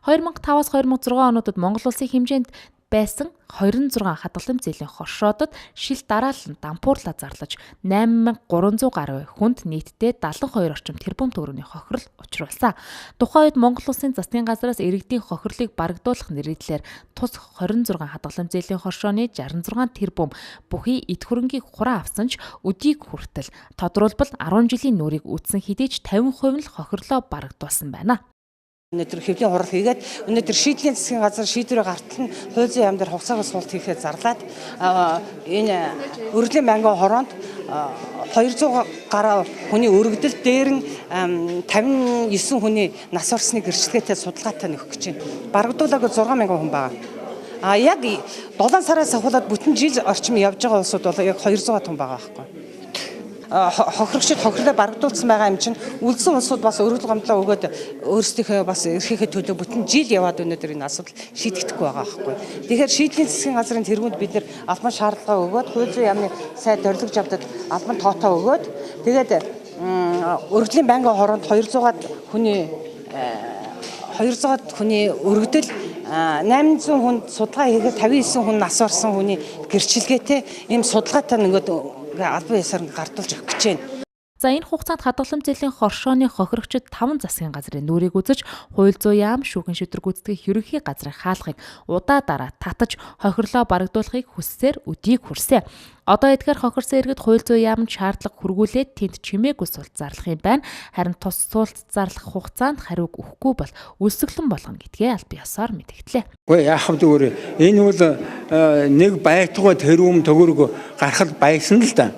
2005-аас 2006 онуудад Монгол улсын хэмжээнд байсан 26 хадгаламж зээлийн хоршоодод шил дараалан дампуурлаа зарлаж 8300 гаруй хүнд нийтдээ 72 орчим тэрбум төгрөгийн хохирол учруулсан. Тухайн үед Монгол улсын засгийн газраас иргэдийн хохирлыг барагдуулах нэрийдлээр тус 26 хадгаламж зээлийн хоршооны 66 тэрбум бүхий эд хөрөнгийг хураа авсан ч өдийг хүртэл тодруулбал 10 жилийн нүрийг үтсэн хэдий ч 50% нь л хохирлоо барагдуулсан байна. Өнөөдөр хэвлэлийн хурал хийгээд өнөөдөр шийдлийн засгийн газар шийдвэрээ гартал нь хууль зүйн яам дээр хувьцаагаас суулт хийхэд зарлаад энэ өргөдлийн банкны хороонд 200 гаруй хүний өргөдөл дээр нь 59 хүний нас орсныг гэрчлэгээтэй судалгаатай нөхөх гэж байна. Барагдуулаагүй 6000 хүн байгаа. Яг 7 сараас ахуулаад бүтэн жил орчим явж байгаа улсууд бол яг 200 хүн байгаа байхгүй. Хохирогчд хохирлоо барагдуулсан байгаа юм чинь үлдсэн улсууд бас өргөдөл гомдлоо өгөөд өөрсдийнхөө бас эрхийнхээ төлөө бүтэн жил яваад өнөөдөр энэ асуудал шийдэгдэхгүй байгаа байхгүй. Тэгэхээр шийдлийн засгийн газрын тэргуунд бид нэр албан шаардлага өгөөд хууль зүйн яамны сайд зорилгож авдад албан тоотоо өгөөд тэгээд өргөдлийн банкны хороонд 200-аад хүний өргөдөл 800 хүнд судалгаа хийгээд 59 хүн нас орсон хүний гэрчлэгээтэй ийм судалгаатай нөгөө албан ёсоор гартуулж өгөх гэж байна. За энэ хугацаанд хадгаламж зээлийн хоршооны хохирогчид 5 засгийн газрын нүрийг үзэж хууль зүйн яам шүүхэн шийдвэр гүйцэтгэх ерөнхий газрын хаалгыг удаа дараа татаж хохирлоо барагдуулахыг хүссээр өдийг хүрсэн. Одоо эдгээр хохирсон иргэд хууль зүйн яамд шаардлага хүргүүлээд тэнд чимээгүй суулт зарлах юм байна. Харин тус суулт зарлах хугацаанд хариуг өгөхгүй бол үлсгэлэн болгоно гэдгээ албан ёсоор мэдгдлээ. Үгүй яах вэ зүгээр энэ бол нэг байтугай тэрүүм төгөрөг гарахад байсан л да.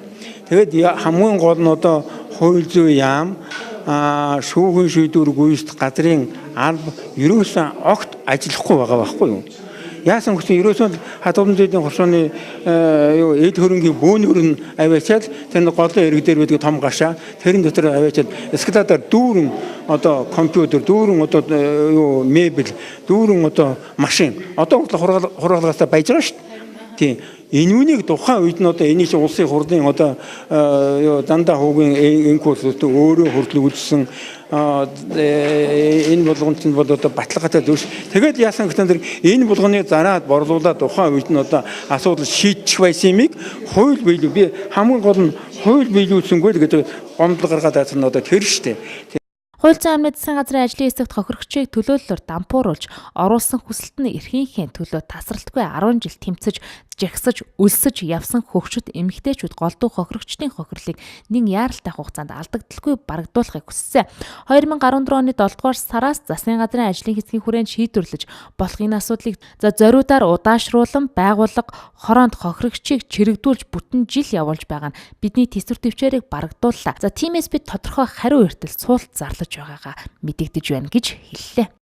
Тэгэд хамгийн гол нь одоо хууль зүйн яам шүүхэн шийдвэр гүйцэтгэх газрын алба ерөөсөн огт ажиллахгүй байгаа байхгүй юу? Яасан гэсэн ерөөсөн хадгаламж зээлийн хоршооны эд хөрөнгийн бөөнөр нь аваачаад тэр голын ирэг дээр байдаг том гашаа тэрэн дотор аваачаад эскалатор дүүрэн одоо компьютер дүүрэн одоо мебель дүүрэн одоо машин одоо хуралгаасаа байж байгаа шүү дээ. Тийм энэ үнийг тухайн үед нь одоо энэ чинь улсын хурлын одоо дандаа хуугийн энкурсд өөрөө хүртэл үзсэн энэ болгонд нь бол одоо баталгаатай зөвш. Тэгээд яасан гэвэл энэ болгоныг зараад борлуулаад тухайн үед нь одоо асуудал шийдчих байсан юмыг хууль биелүү би хамгийн гол нь хууль биелүүлсэнгүй л гэдэг гомдол гаргаад байсан нь одоо тэр шүү дээ. Хууль зүйн яамны засгийн газрын ажлын хэсэгт хохирогчийг төлөөллөөр дампууруулж оруулсан хүсэлт нь эрхийнхээ төлөө тасралтгүй 10 жил тэмцэж, жагсаж, өлсөж явсан хөгшөд эмэгтэйчүүд голдуу хохирогчдын хохирлыг нэг яаралтай хугацаанд алдагдaltaгүй барагдуулахыг хүссэн. 2014 оны 7 дугаар сараас засгийн газрын ажлын хэсгийн хүрээнд шийдвэрлэж болох энэ асуудлыг зориудаар удаашруулан байгууллага хороонд хохирогчийг чирэгдүүлж бүтэн жил явуулж байгаа нь бидний тэсвэр төвчээрийг барагдууллаа. За тиймээс бид тодорхой хариу эртэл суулт зарлаж байгаагаа мэдэгдэж байна гэж хэллээ.